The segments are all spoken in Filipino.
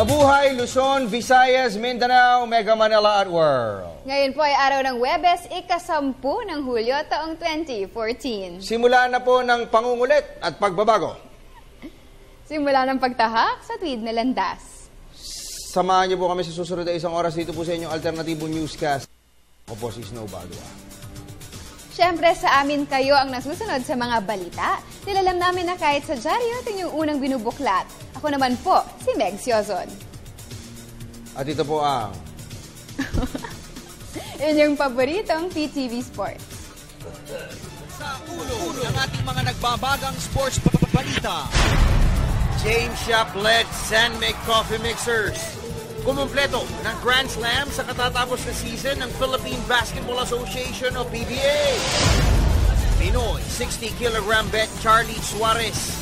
Mabuhay, Luzon, Visayas, Mindanao, Mega Manila at World. Ngayon po ay araw ng Huwebes, ika-10 ng Hulyo, taong 2014. Simula na po ng pangungulit at pagbabago. Simula ng pagtahak sa tweed na landas. Samahan niyo po kami sa susunod na isang oras dito po sa inyong Alternatibo Newscast. Ako po si Snow Badua. Siyempre sa amin kayo ang nasusunod sa mga balita. Nilalam namin na kahit sa dyaryo, ito yung unang binubuklat. Ako naman po, si Meg Siozon. At ito po ang... Inyong paboritong PTV Sports. Sa ulo ng ating mga nagbabagang sports balita. James Yap led San Mig Coffee Mixers. Kumumpleto ng Grand Slam sa katatapos na season ng Philippine Basketball Association o PBA. Pinoy 60-kg bet Charlie Suarez.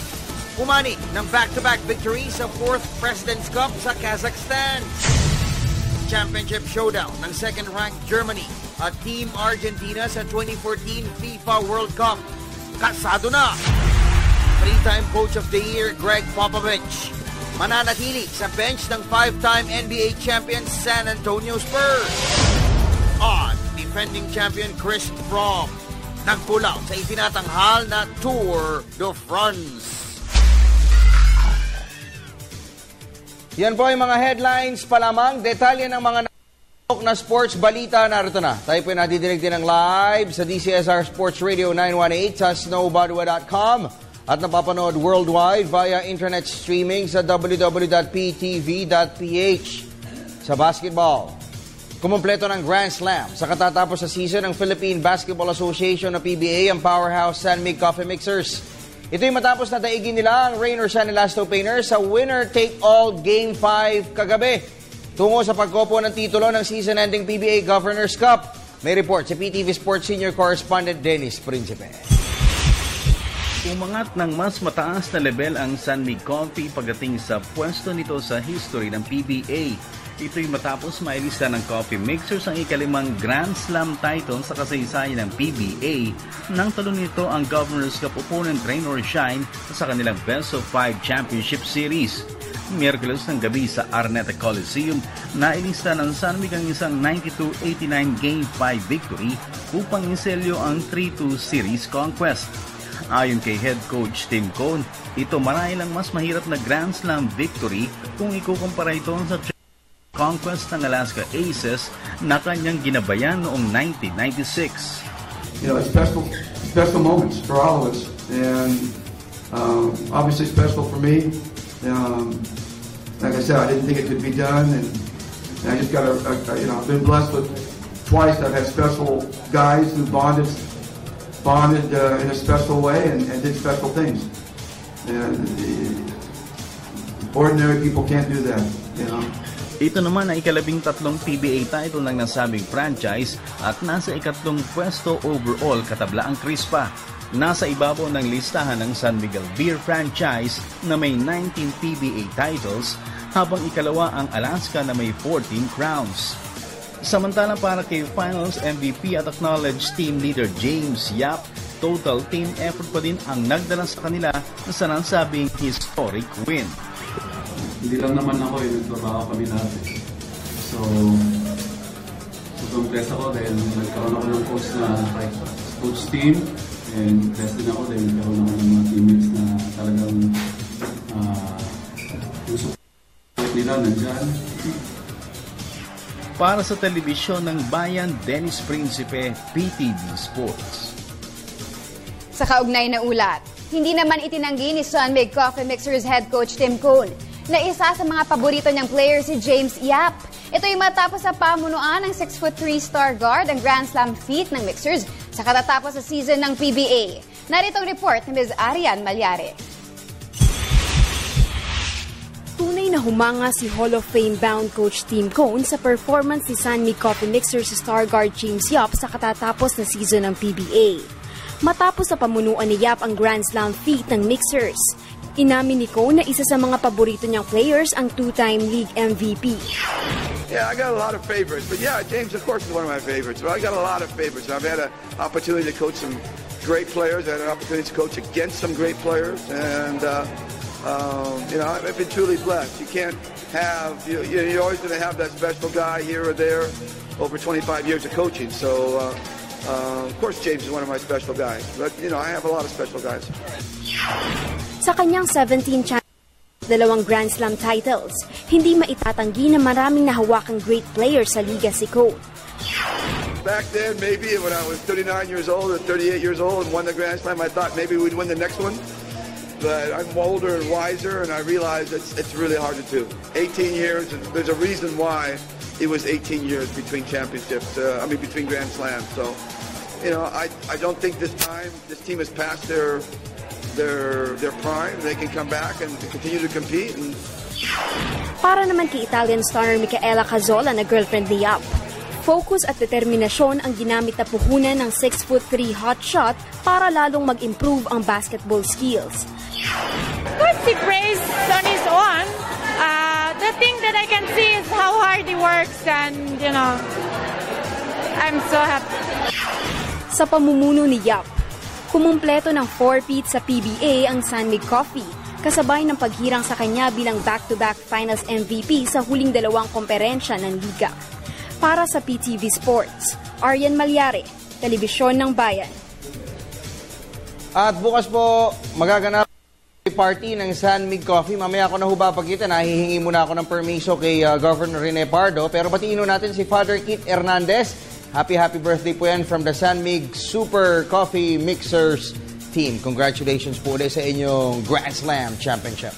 Kumani ng back-to-back victory sa 4th President's Cup sa Kazakhstan. Championship showdown ng second-ranked Germany at Team Argentina sa 2014 FIFA World Cup. Kasado na! 3-time Coach of the Year Greg Popovich. Mananatili sa bench ng 5-time NBA champion San Antonio Spurs. At defending champion Chris Fromm nagpulaw sa itinatanghal na Tour de France. Yan po ay mga headlines pa lamang. Detalye ng mga na sports balita narito na. Tayo po nadidinig din ng live sa DCSR Sports Radio 918 sa snowbadua.com. At napapanood worldwide via internet streaming sa www.ptv.ph. Sa basketball, kumumpleto ng Grand Slam sa katatapos sa season ng Philippine Basketball Association o PBA ang powerhouse San Mig Coffee Mixers. Ito'y matapos na daigin nila ang Rainier San Elasto Painters sa winner-take-all Game 5 kagabi. Tungo sa pagkopo ng titulo ng season-ending PBA Governors Cup. May report si PTV Sports Senior Correspondent Dennis Principe. Umangat ng mas mataas na level ang San Mig Coffee pagdating sa pwesto nito sa history ng PBA. Ito'y matapos mailista ng coffee mixers ang ikalimang Grand Slam title sa kasaysayan ng PBA nang talo nito ang Governors Cup opponent Rain or Shine sa kanilang Best of 5 Championship Series. Miyerkules ng gabi sa Araneta Coliseum, nailista ng San Mig ang isang 92-89 Game 5 victory upang inselyo ang 3-2 series conquest. Ayon kay head coach Tim Cone, ito marahil ang mas mahirap na Grand Slam victory kung ikukumpara ito sa conquest ng Alaska Aces na kanyang ginabayan noong 1996. You know, it's special moments for all of us, and obviously special for me. Like I said, I didn't think it could be done, and I just got I've been blessed with twice. I've had special guys who bonded in a special way and did special things. And ordinary people can't do that, you know. Ito naman ay ika-13 PBA title ng nasabing franchise at nasa ikatlong pwesto overall katabla ang Crispa. Nasa ibabaw ng listahan ng San Miguel Beer franchise na may 19 PBA titles habang ikalawa ang Alaska na may 14 crowns. Samantalang para kay Finals MVP at acknowledged team leader James Yap, total team effort pa din ang nagdala sa kanila sa nasabing historic win. Hindi lang naman ako, nagtrabaho kami natin. So blessed ako dahil nagkaroon ako ng coach team, and blessed din ako dahil nagkaroon ako ng mga teammates na talagang yung support nila nandyan. Para sa telebisyon ng Bayan, Dennis Principe, PTV Sports. Sa kaugnay na ulat, hindi naman itinanggi ni San Mig Coffee Mixers head coach Tim Cone na isa sa mga paborito niyang player si James Yap. Ito'y matapos sa pamunuan ng 6'3" star guard ang Grand Slam feat ng Mixers sa katatapos sa season ng PBA. Narito ang report ni Ms. Arian Malyare. Tunay na humanga si Hall of Fame-bound coach Tim Cone sa performance ni San Mig Coffee Mixers star guard James Yap sa katatapos na season ng PBA. Matapos sa pamunuan ni Yap ang Grand Slam feat ng Mixers, inamin ni Cone na isa sa mga paborito niyang players ang two-time league MVP. Yeah, I got a lot of favorites, but yeah, James of course is one of my favorites, but I got a lot of favorites. I've had an opportunity to coach some great players, I had an opportunity to coach against some great players, and I've been truly blessed. You can't have, you're always going to have that special guy here or there over 25 years of coaching. So, of course, James is one of my special guys. But, I have a lot of special guys. Sa kanyang 17 dalawang Grand Slam titles, hindi maitatanggi na maraming nahawakang great players sa liga si Cone. Back then, maybe when I was 39 years old or 38 years old and won the Grand Slam, I thought maybe we'd win the next one. But I'm older and wiser, and I realize it's really hard to do. 18 years, and there's a reason why it was 18 years between championships, between Grand Slams. So, I don't think this team has passed their prime. They can come back and continue to compete. Para naman kay Italian star Micaela Cazzola na girlfriend ni Yap, focus at determinasyon ang ginamit na puhunan ng 6'3" hotshot para lalong mag-improve ang basketball skills. First, he prays on his own. The thing that I can see is how hard he works, and I'm so happy. Sa pamumuno ni Yap, kumumpleto ng 4-peat sa PBA ang San Mig Coffee, kasabay ng paghirang sa kanya bilang back-to-back finals MVP sa huling dalawang komperensya ng liga. Para sa PTV Sports, Arian Malyari, Telebisyon ng Bayan. At bukas po, magaganap party ng San Mig Coffee. Mamaya ako na hubapagkita. Nahihingi muna ako ng permiso kay Governor Rene Pardo. Pero batiin natin si Father Keith Hernandez. Happy birthday po yan from the San Mig Super Coffee Mixers team. Congratulations po ulit sa inyong Grand Slam Championship.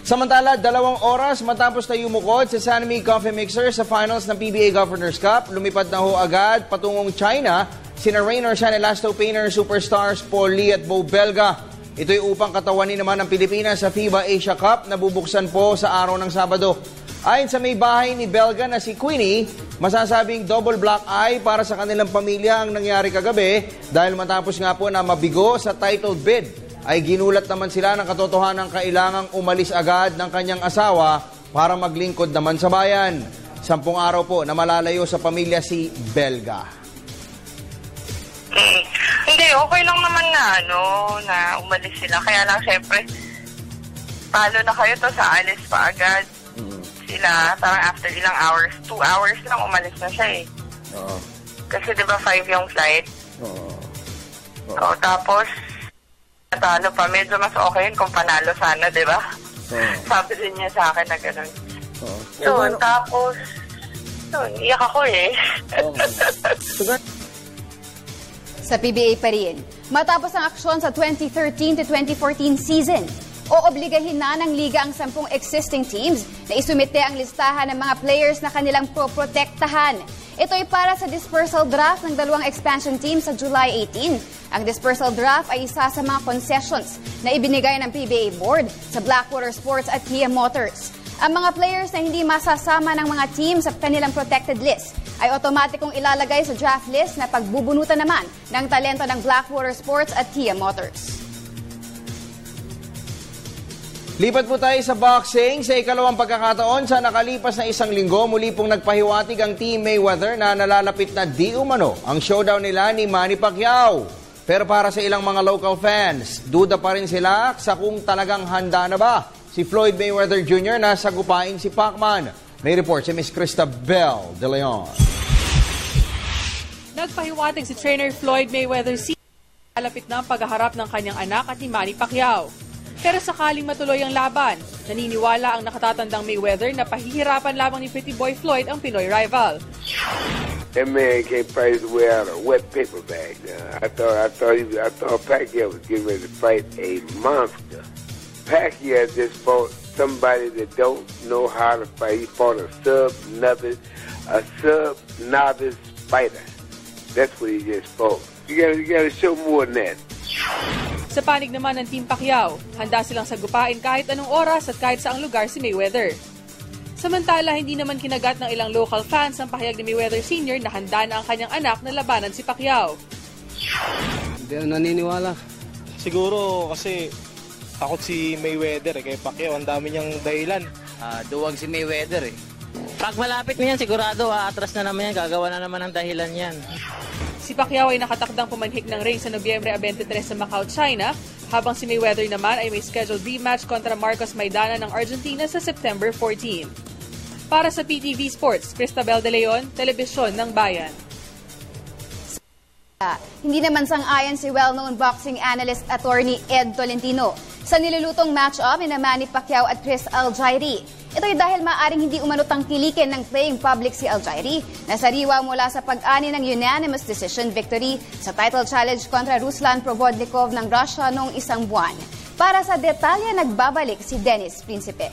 Samantala, 2 oras matapos na yumukod sa San Mig Coffee Mixers sa finals ng PBA Governors Cup, lumipad na ho agad patungong China sina Raynor San Elasto Painter superstars Paul Lee at Bo Belga. Ito'y upang katawanin naman ng Pilipinas sa FIBA Asia Cup na bubuksan po sa araw ng Sabado. Ayon sa may bahay ni Belga na si Queenie, masasabing double black eye para sa kanilang pamilya ang nangyari kagabi dahil matapos nga po na mabigo sa title bid ay ginulat naman sila ng katotohanan kailangang umalis agad ng kanyang asawa para maglingkod naman sa bayan. 10 araw po na malalayo sa pamilya si Belga. Hindi, okay lang naman na umalis sila. Kaya lang, syempre, palo na kayo to sa alis pa agad. Sila, parang after ilang hours, 2 hours lang umalis na siya eh. Oo. Kasi di ba 5 yung flight? Oo. Tapos, natalo pa. Medyo mas okay yun kung panalo sana, di ba? Sabi din niya sa akin na gano'n. So, tapos, iyak ako eh. Sa PBA pa rin, matapos ang aksyon sa 2013 to 2014 season, oobligahin na ng liga ang 10 existing teams na isumite ang listahan ng mga players na kanilang poprotektahan. Ito ay para sa dispersal draft ng 2 expansion teams sa July 18. Ang dispersal draft ay isa sa mga concessions na ibinigay ng PBA Board sa Blackwater Sports at Kia Motors. Ang mga players na hindi masasama ng mga teams sa kanilang protected list ay otomatikong ilalagay sa draft list na pagbubunutan naman ng talento ng Blackwater Sports at Kia Motors. Lipat po tayo sa boxing. Sa ikalawang pagkakataon sa nakalipas na 1 linggo, muli pong nagpahiwatig ang Team Mayweather na nalalapit na di umano ang showdown nila ni Manny Pacquiao. Pero para sa ilang mga local fans, duda pa rin sila sa kung talagang handa na ba si Floyd Mayweather Jr. na sagupain si Pacman. May report si Ms. Cristabel De Leon. Nagpahiwatig si trainer Floyd Mayweather Sr. Malapit na ang paghaharap ng kanyang anak at ni Manny Pacquiao. Pero sakaling matuloy ang laban, naniniwala ang nakatatandang Mayweather na pahihirapan lamang ni Pretty Boy Floyd ang Pinoy rival. That man can't fight his way out of a wet paper bag. I thought Pacquiao was getting ready to fight a monster. Pacquiao just fought somebody that don't know how to fight. He fought a sub-novice fighter. That's what he just fought. You gotta show more than that. Sa panig naman ng Team Pacquiao, handa silang sagupain kahit anong oras at kahit saang lugar si Mayweather. Samantala, hindi naman kinagat ng ilang local fans ang pahayag ni Mayweather Sr. na handa na ang kanyang anak na labanan si Pacquiao. Hindi ako naniniwala. Siguro kasi takot si Mayweather kay Pacquiao. Ang dami niyang dahilan. Duwag si Mayweather eh. Pag malapit mo yan, sigurado aatras na naman yan. Gagawa na naman ang dahilan yan. Si Pacquiao ay nakatakdang pumanhik ng ring sa Nobyembre 23 sa Macau, China, Habang si Mayweather naman ay may scheduled rematch kontra Marcos Maidana ng Argentina sa September 14. Para sa PTV Sports, Cristabel De Leon, Telebisyon ng Bayan. Hindi naman sang-ayon si well-known boxing analyst attorney Ed Tolentino sa nilulutong match-up ni Manny Pacquiao at Chris Algieri. Ito'y dahil maaring hindi umano tangkilikin ng playing public si Algieri na sariwa mula sa pag-ani ng unanimous decision victory sa title challenge kontra Ruslan Provodnikov ng Russia noong isang buwan. Para sa detalye, nagbabalik si Dennis Principe.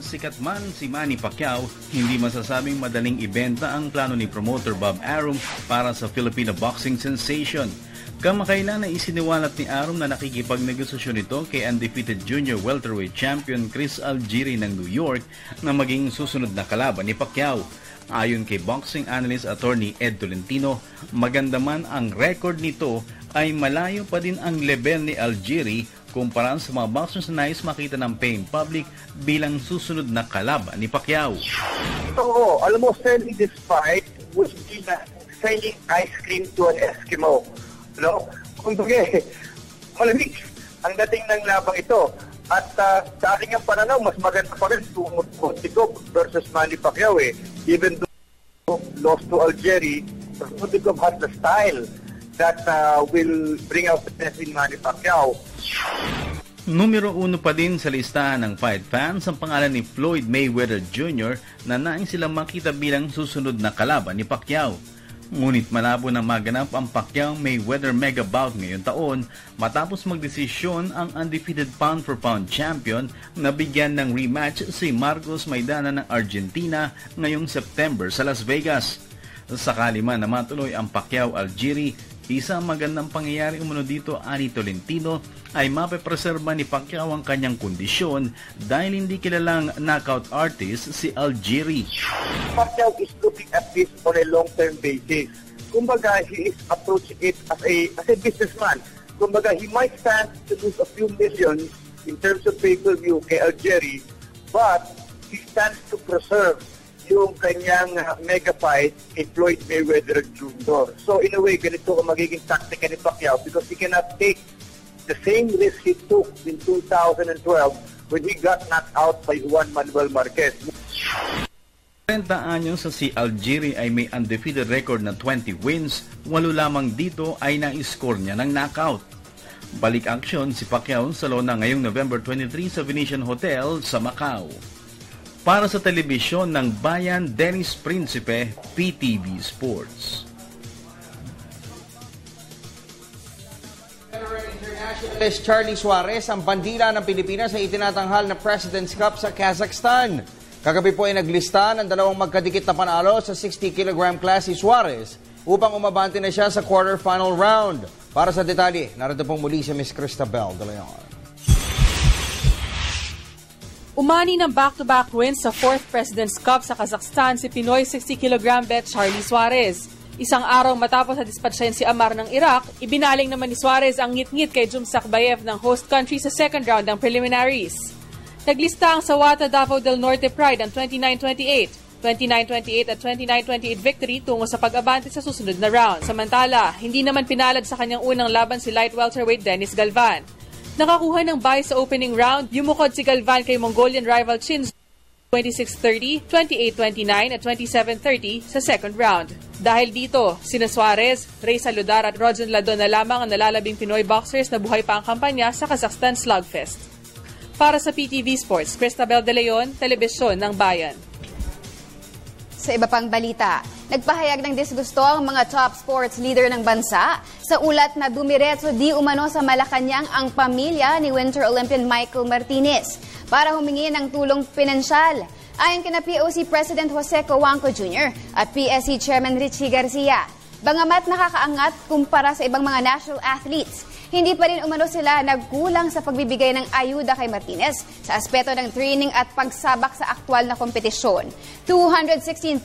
Sikat man si Manny Pacquiao, hindi masasabing madaling ibenta ang plano ni promoter Bob Arum para sa Filipino boxing sensation. Kamakailan na isiniwalat ni Arum na nakikipagnegosasyon ito kay undefeated junior welterweight champion Chris Algieri ng New York na maging susunod na kalaban ni Pacquiao. Ayon kay boxing analyst attorney Ed Tolentino, maganda man ang record nito ay malayo pa din ang level ni Algieri kumpara sa mga boxers na nais makita ng paying public bilang susunod na kalaban ni Pacquiao. Oo, alam mo, selling this fight would be like selling ice cream to an Eskimo. No? Kung bagay, malamig ang dating ng labang ito. At sa aking ang pananaw, mas maganda pa rin Provodnikov versus Manny Pacquiao eh. Even though lost to Algieri, Provodnikov has the style that will bring out the best in Manny Pacquiao. Numero 1 pa din sa listahan ng fight fans ang pangalan ni Floyd Mayweather Jr. na nais silang makita bilang susunod na kalaban ni Pacquiao. Ngunit malabo na maganap ang Pacquiao-Mayweather mega bout ngayong taon matapos magdesisyon ang undefeated pound-for-pound champion na bigyan ng rematch si Marcos Maidana ng Argentina ngayong September sa Las Vegas. Sakali man na matuloy ang Pacquiao-Algieri, isang magandang pangyayari umano dito ani Tolentino ay mapepreserba ni Pacquiao ang kanyang kondisyon dahil hindi kilalang knockout artist si Algieri. Pacquiao is looking at this on a long-term basis. Kumbaga, he is approaching it as a businessman. Kumbaga, he might stand to lose a few millions in terms of pay-per-view kay Algieri, but he stands to preserve yung kanyang mega fight kay Floyd Mayweather Jr. So in a way, ganito ang magiging taktika ni Pacquiao because he cannot take the same risk he took in 2012 when he got knocked out by Juan Manuel Marquez. 30 anyos sa si Algieri ay may undefeated record na 20 wins, 8 lamang dito ay na-score niya ng knockout. Balik aksyon si Pacquiao sa lona ngayong November 23 sa Venetian Hotel sa Macau. Para sa telebisyon ng Bayan, Dennis Principe, PTV Sports. Internationalist Charlie Suarez ang bandila ng Pilipinas sa itinatanghal na President's Cup sa Kazakhstan. Kagabi po ay naglista ng dalawang magkadikit na panalo sa 60kg class si Suarez upang umabante na siya sa quarterfinal round. Para sa detalye, narito pong muli si Ms. Cristabel De Leon. Umani ng back-to-back wins sa 4th President's Cup sa Kazakhstan si Pinoy 60kg bet Charlie Suarez. Isang araw matapos na dispatchahin si Amar ng Iraq, ibinaling naman ni Suarez ang ngit-ngit kay Jumsakbayev ng host country sa second round ng preliminaries. Naglista ang Sawata Davao del Norte Pride ang 29-28, 29-28 at 29-28 victory tungo sa pag-abante sa susunod na round. Samantala, hindi naman pinalad sa kanyang unang laban si light welterweight Dennis Galvan. Nakakuha ng bye sa opening round, yumukod si Galvan kay Mongolian rival Chinzo 26-30, 28-29 at 27-30 sa second round. Dahil dito, sina Suarez, Ray Saludar at Rojan Ladon na lamang ang nalalabing Pinoy boxers na buhay pa ang kampanya sa Kazakhstan Slugfest. Para sa PTV Sports, Cristabel De Leon, Telebisyon ng Bayan. Sa iba pang balita, nagpahayag ng disgusto ang mga top sports leader ng bansa sa ulat na dumiretso di umano sa Malacanang ang pamilya ni Winter Olympian Michael Martinez para humingi ng tulong pinansyal. Ayon kina POC President Jose Cojuangco Jr. at PSC Chairman Richie Garcia, bangamat nakakaangat kumpara sa ibang mga national athletes, hindi pa rin umano sila nagkulang sa pagbibigay ng ayuda kay Martinez sa aspeto ng training at pagsabak sa aktwal na kompetisyon. $216,000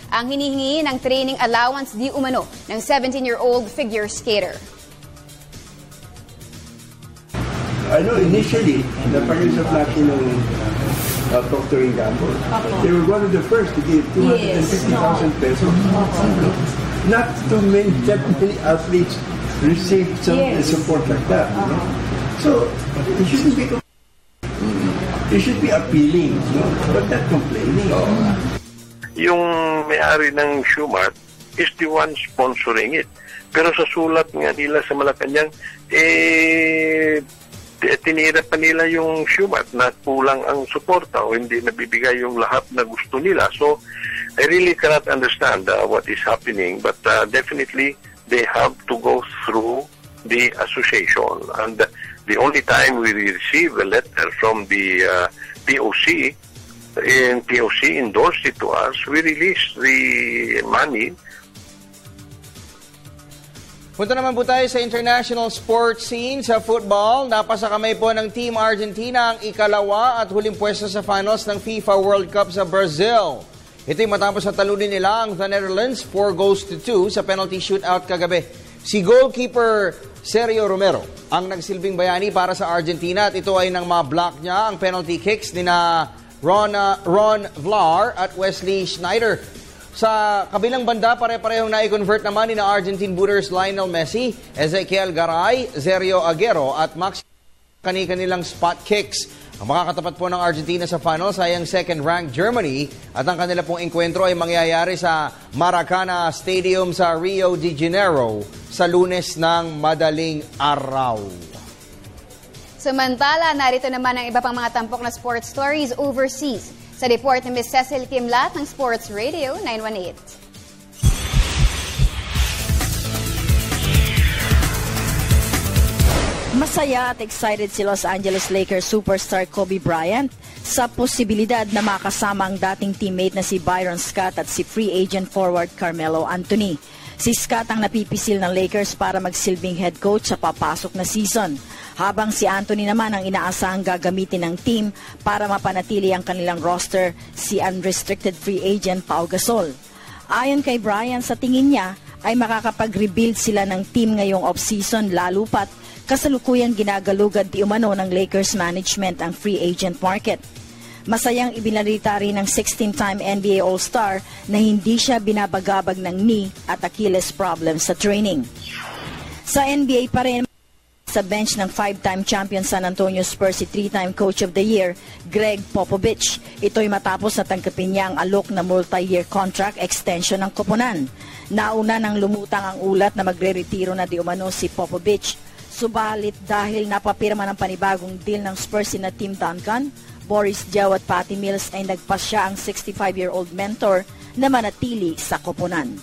ang hinihingi ng training allowance di umano ng 17-year-old figure skater. I know initially, the parents of Latino Procter & Gamble, they were one of the first to give 250,000 pesos. Not too many, that many athletes receive some support like that. You know? So it shouldn't be. It should be appealing, but not complaining. Yung may-ari ng Shumat is the one sponsoring it. Pero sa sulat nga nila sa Malacanang, tinira pa nila yung Shumat na kulang ang suporta o hindi nabibigay yung lahat na gusto nila. So, I really cannot understand what is happening, but definitely they have to go through the association. And the only time we receive a letter from the POC, and POC endorsed it to us, we released the money. Punta naman po tayo sa international sports scene sa football. Napasa kamay po ng Team Argentina ang ikalawa at huling pwesto sa finals ng FIFA World Cup sa Brazil. Ito'y matapos na talunin nila ang The Netherlands 4-2 sa penalty shootout kagabi. Si goalkeeper Sergio Romero ang nagsilbing bayani para sa Argentina at ito ay nang ma-block niya ang penalty kicks ni na Ron Vlaar at Wesley Sneijder. Sa kabilang banda, pare-parehong na-convert naman ni na Argentine booters Lionel Messi, Ezequiel Garay, Sergio Aguero at Max kani-kanilang spot kicks. Ang makakatapat po ng Argentina sa finals ay ang second-ranked Germany at ang kanila pong enkwentro ay mangyayari sa Maracana Stadium sa Rio de Janeiro sa Lunes ng madaling araw. Samantala, narito naman ang iba pang mga tampok na sports stories overseas. Sa report ni Ms. Cecil Kimlat ng Sports Radio 918. Masaya at excited si Los Angeles Lakers superstar Kobe Bryant sa posibilidad na makasama ang dating teammate na si Byron Scott at si free agent forward Carmelo Anthony. Si Scott ang napipisil ng Lakers para magsilbing head coach sa papasok na season, habang si Anthony naman ang inaasahang gagamitin ng team para mapanatili ang kanilang roster si unrestricted free agent Pau Gasol. Ayon kay Bryant, sa tingin niya ay makakapag-rebuild sila ng team ngayong off-season lalo pat kasalukuyang ginagalugad di umano ng Lakers management ang free agent market. Masayang ibinalita rin ng 16-time NBA All-Star na hindi siya binabagabag ng knee at Achilles problem sa training. Sa NBA pa rin, sa bench ng 5-time champion San Antonio Spurs si 3-time Coach of the Year, Greg Popovich. Ito'y matapos na tangkapin niya ang alok na multi-year contract extension ng koponan. Nauna nang lumutang ang ulat na magre-retiro na di umano si Popovich. Subalit dahil napapirma ng panibagong deal ng Spurs na Tim Duncan, Boris Diaw at Patty Mills ay nagpasya ang 65-year-old mentor na manatili sa koponan.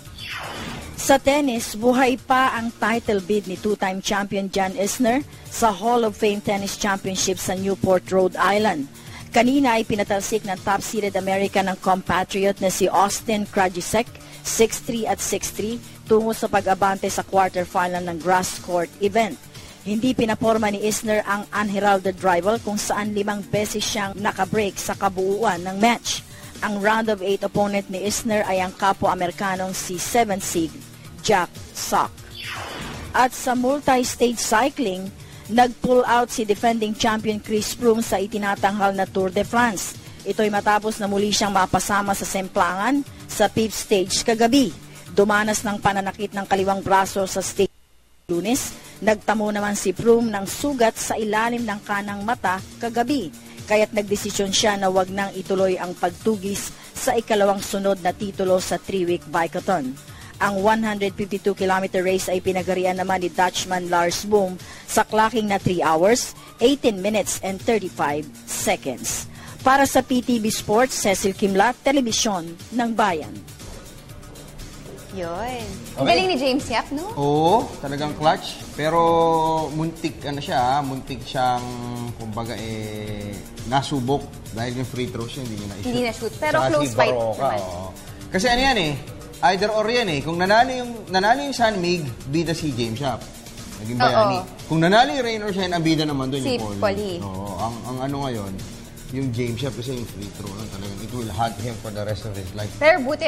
Sa tennis, buhay pa ang title bid ni two-time champion John Isner sa Hall of Fame Tennis Championship sa Newport, Rhode Island. Kanina ay pinatalsik ng top-seeded American ng compatriot na si Austin Krajicek, 6-3 at 6-3, tungo sa pag-abante sa quarterfinal ng grass court event. Hindi pinaporma ni Isner ang unheralded rival kung saan 5 beses siyang nakabreak sa kabuuan ng match. Ang round of 8 opponent ni Isner ay ang kapwa-Amerikanong si 7th seed Jack Sock. At sa multi-stage cycling, nag-pull out si defending champion Chris Froome sa itinatanghal na Tour de France. Ito'y matapos na muli siyang mapasama sa semplangan sa 5th stage kagabi. Dumanas ng pananakit ng kaliwang braso sa stage Lunes. Nagtamo naman si Froome ng sugat sa ilalim ng kanang mata kagabi, kaya't nagdesisyon siya na wag nang ituloy ang pagtugis sa ikalawang sunod na titulo sa 3-week Bikeathon. Ang 152-kilometer race ay pinagarian naman ni Dutchman Lars Boom sa clocking na 3 hours, 18 minutes and 35 seconds. Para sa PTV Sports, Cecil Kimlat, Telebisyon ng Bayan. Yun. Ang galing ni James Yap, no? Oo, talagang clutch. Pero muntik muntik siyang, kumbaga nasubok dahil yung free throw siya, hindi niya na-shoot. Hindi na-shoot, pero close fight naman. Kasi ano yan either or yan Kung nanalo yung San Mig, bida si James Yap. Naging bayani. Kung nanalo yung Rain or Shine, ang bida naman doon yung Paulie. Oo, ang ano ngayon, yung James Yap kasi yung free throw lang talagang it will haunt him for the rest of his life. Pero buti,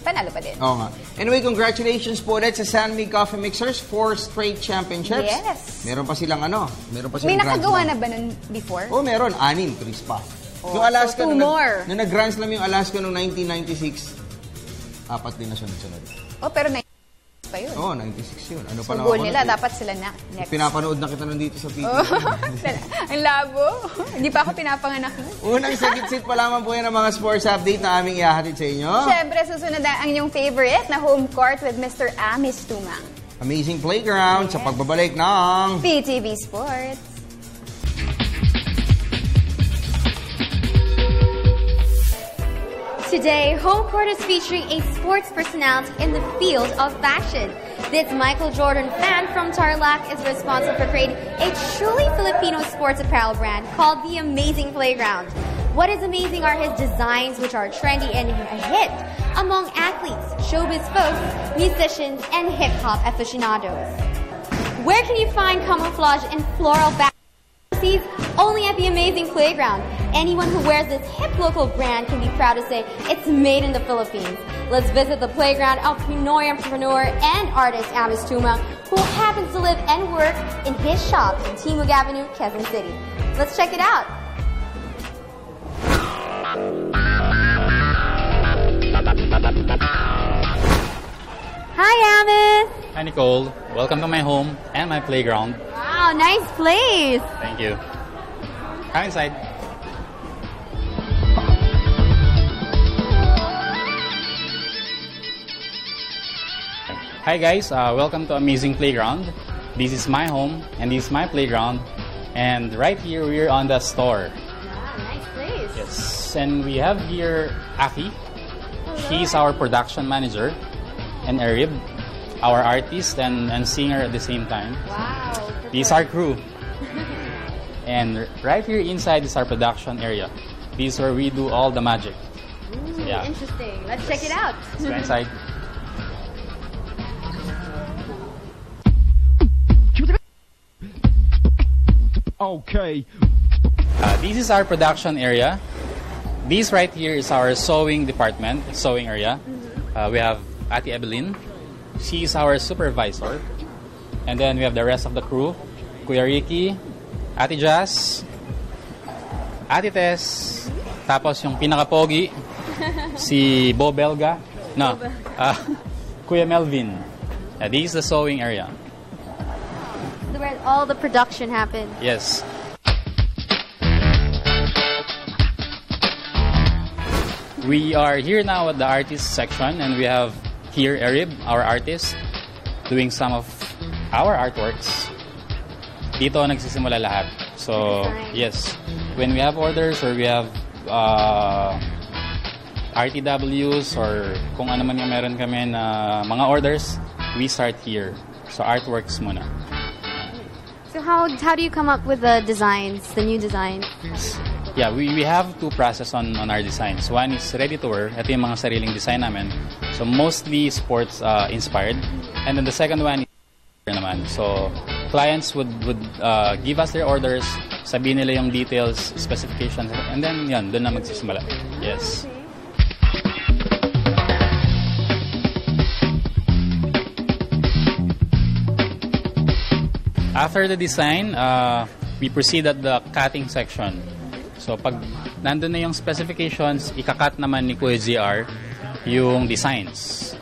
panalo pa din. Oo nga. Anyway, congratulations po ulit sa San Mig Coffee Mixers, 4 straight championships. Yes. Meron pa silang May nakagawa na ba nun before? Oo, meron. 6, Chris pa. Yung Alaska, so 2 more. Nung nag-Grand Slam yung Alaska noong 1996, 4 din na sunod-sunod. Oh, pero pa yun. Oo, 96 yun. Ano pa So, lang goal ako nila, nun, dapat sila na next. Pinapanood na kita nandito sa PBA. Ang labo. Hindi pa ako pinapanganak nun. Unang sagit-sit pa lamang po yan ang mga sports update na aming ihahatid sa inyo. Siyempre, susunod ang inyong favorite na home court with Mr. Amis Tumang. Amazing playground sa pagbabalik ng PTV Sports. Today, Home Court is featuring a sports personality in the field of fashion. This Michael Jordan fan from Tarlac is responsible for creating a truly Filipino sports apparel brand called The Amazing Playground. What is amazing are his designs, which are trendy and a hit among athletes, showbiz folks, musicians, and hip-hop aficionados. Where can you find camouflage and floral backgrounds? Only at The Amazing Playground. Anyone who wears this hip local brand can be proud to say it's made in the Philippines. Let's visit the playground of Pinoy entrepreneur and artist Amis Tumang, who happens to live and work in his shop in Timog Avenue, Quezon City. Let's check it out. Hi, Amis. Hi, Nicole. Welcome to my home and my playground. Wow, nice place. Thank you. Come inside. Hi guys, welcome to Amazing Playground. This is my home and this is my playground. And right here we're on the store. Wow, nice place. Yes, and we have here Aki. He's our production manager, and Arib, our artist and singer at the same time. Wow. This is our crew. And right here inside is our production area. This is where we do all the magic. Ooh, yeah. Interesting. Let's check it out. Let's go inside. Okay. This is our production area. This right here is our sewing department, sewing area. We have Ate Evelyn. She's our supervisor. And then we have the rest of the crew. Kuya Ricky, Ate Jazz, Ate Tess, tapos yung pinaka-pogi, si Bo Belga. No, Kuya Melvin. This is the sewing area. Where all the production happened. Yes. We are here now at the artist section, and we have here Arib, our artist, doing some of our artworks. Dito nagsisimula lahat. So, yes, when we have orders or we have RTWs or kung ano man yung meron kami na mga orders, we start here. So, artworks muna. So how do you come up with the designs, the new designs? Yeah, we have two process on our designs. One is ready to wear. Ito yung mga sariling design namin. So mostly sports inspired. And then the second one is naman. So clients would give us their orders, sabihin nila yung details, specifications, and then yun, doon na magsisimula. Yes. After the design, we proceed at the cutting section. So pag nandun na yung specifications, ikakat naman ni Kuya GR yung designs.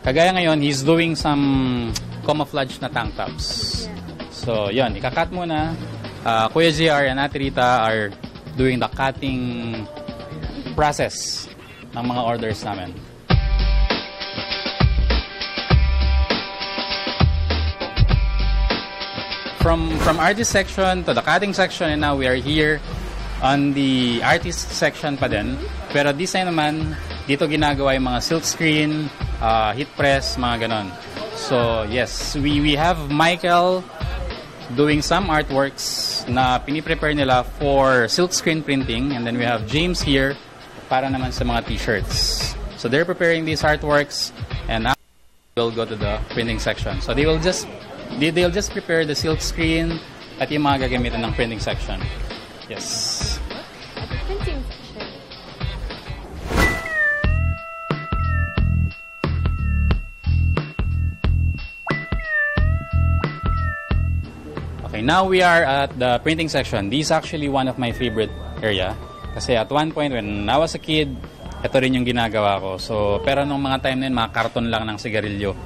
Kagaya ngayon, he's doing some camouflage na tank tops. So yun, ikakat muna. Kuya GR and Ate Rita are doing the cutting process ng mga orders namin. From artist section to the cutting section, and now we are here on the artist section pa din. Pero design naman, dito ginagawa yung mga silk screen, heat press, mga ganon. So yes, we have Michael doing some artworks na piniprepare nila for silk screen printing, and then we have James here para naman sa mga t-shirts. So they're preparing these artworks, and now we'll go to the printing section. So they'll just prepare the silk screen at yung mga gagamitan ng printing section. Yes. At the printing section. Okay, now we are at the printing section. This is actually one of my favorite area. Kasi at one point when I was a kid, ito rin yung ginagawa ko. So, pero nung mga time na yun, mga karton lang ng sigarilyo.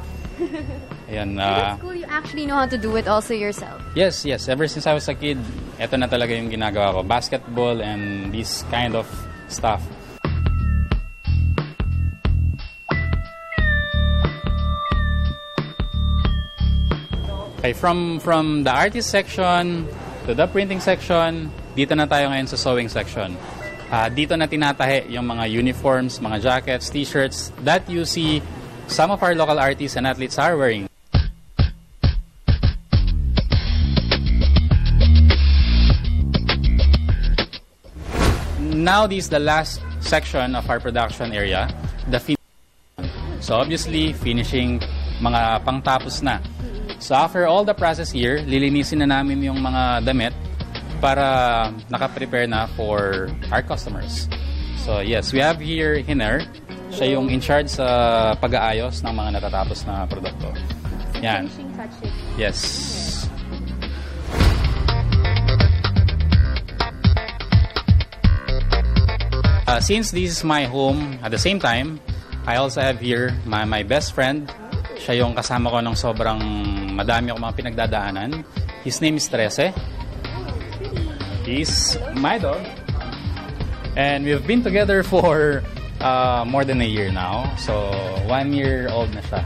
Ayan, At school, you actually know how to do it also yourself. yes. Ever since I was a kid, eto na talaga yung ginagawa ko. Basketball and this kind of stuff. Okay, from the artist section to the printing section, dito na tayo ngayon sa sewing section. Dito na tinatahi yung mga uniforms, mga jackets, t-shirts that you see some of our local artists and athletes are wearing. Now this is the last section of our production area, the finishing. So obviously, finishing mga pangtapos na. So after all the process here, lilinisin na namin yung mga damit para naka-prepare na for our customers. So yes, we have here Hiner. Siya yung in charge sa pag-aayos ng mga natatapos na produkto. Yan. Finishing touches. Yes. Since this is my home, at the same time, I also have here my best friend. Siya yung kasama ko ng sobrang madami ako mga pinagdadaanan. His name is Trece. He's my dog. And we've been together for more than a year now. So, 1 year old na siya.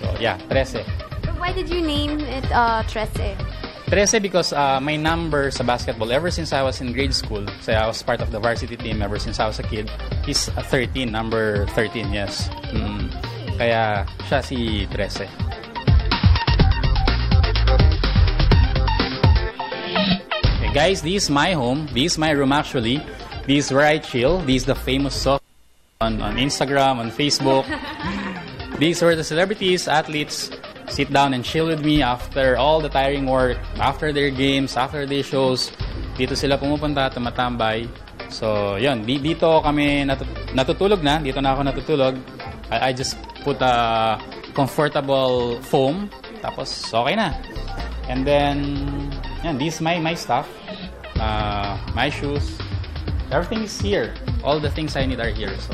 So, yeah, Trece. But why did you name it Trece? Trece because my number sa basketball, ever since I was in grade school, so I was part of the varsity team ever since I was a kid, is 13, number 13, yes. Kaya siya si Trece. Guys, this is my home. This is my room actually. This is where I chill. This is the famous soft on Instagram, on Facebook. These are the celebrities, athletes sit down and chill with me after all the tiring work, after their games, after their shows. Dito sila pumupunta, tumatambay. So, yun. Dito kami natutulog na. Dito na ako natutulog. I just put a comfortable foam. Tapos, okay na. And then, yan, this is my stuff. My shoes. Everything is here. All the things I need are here. So,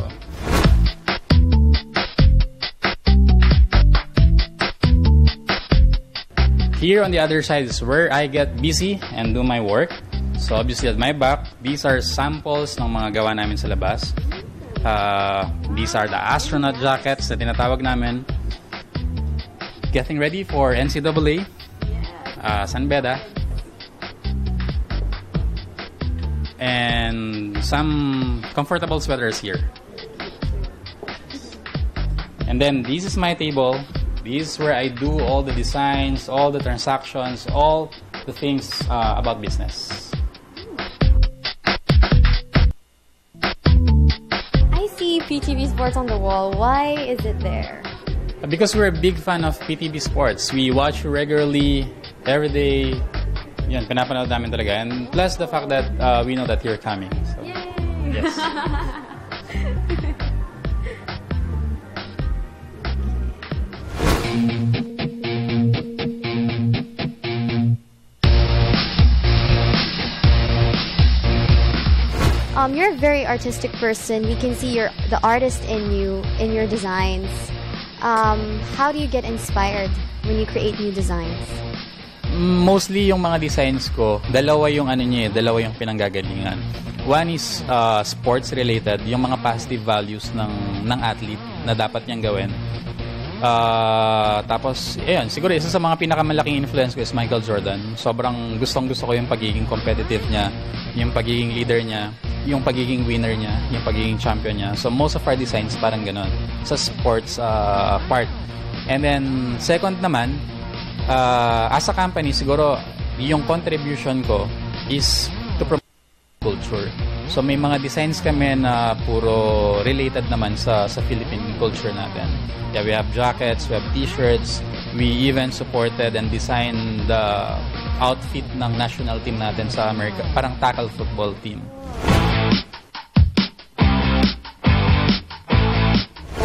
here on the other side is where I get busy and do my work. So obviously at my back, these are samples ng mga gawa namin sa labas. These are the astronaut jackets na tinatawag namin. Getting ready for NCAA. San Beda. And some comfortable sweaters here. And then this is my table. This is where I do all the designs, all the transactions, all the things about business. I see PTV Sports on the wall. Why is it there? Because we're a big fan of PTV Sports. We watch you regularly, every day. Yan, pinapanood namin talaga. And plus the fact that we know that you're coming. So, yes. You're a very artistic person. We can see the artist in you, in your designs. How do you get inspired when you create new designs? Mostly yung mga designs ko, dalawa yung pinanggagalingan. One is sports related, yung mga positive values ng athlete na dapat niyang gawin. Tapos, ayun, siguro isa sa mga pinakamalaking influence ko is Michael Jordan. Sobrang gustong-gusto ko yung pagiging competitive niya, yung pagiging leader niya, yung pagiging winner niya, yung pagiging champion niya. So, most of our designs parang ganun sa sports part. And then, second naman, as a company, siguro, yung contribution ko is to promote culture. So, may mga designs kami na puro related naman sa Philippine culture natin. Yeah, we have jackets, we have t-shirts. We even supported and designed the outfit ng national team natin sa America. Parang tackle football team.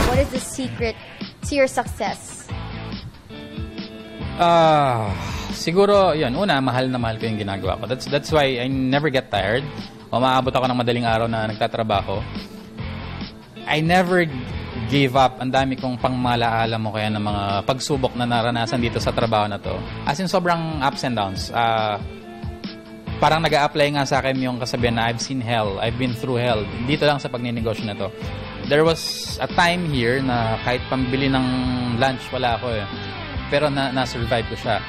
What is the secret to your success? Siguro, yun. Una, mahal na mahal ko yung ginagawa ko. That's why I never get tired. Umaabot ako ng madaling araw na nagtatrabaho. I never gave up. Ang dami kong pangmalaala mo kaya ng mga pagsubok na naranasan dito sa trabaho na to. As in, sobrang ups and downs. Parang nag-a-apply nga sa akin yung kasabihan na I've seen hell, I've been through hell. Dito lang sa pagninegosyo na to. There was a time here na kahit pambili ng lunch, wala ako eh. Pero na-survive ko siya.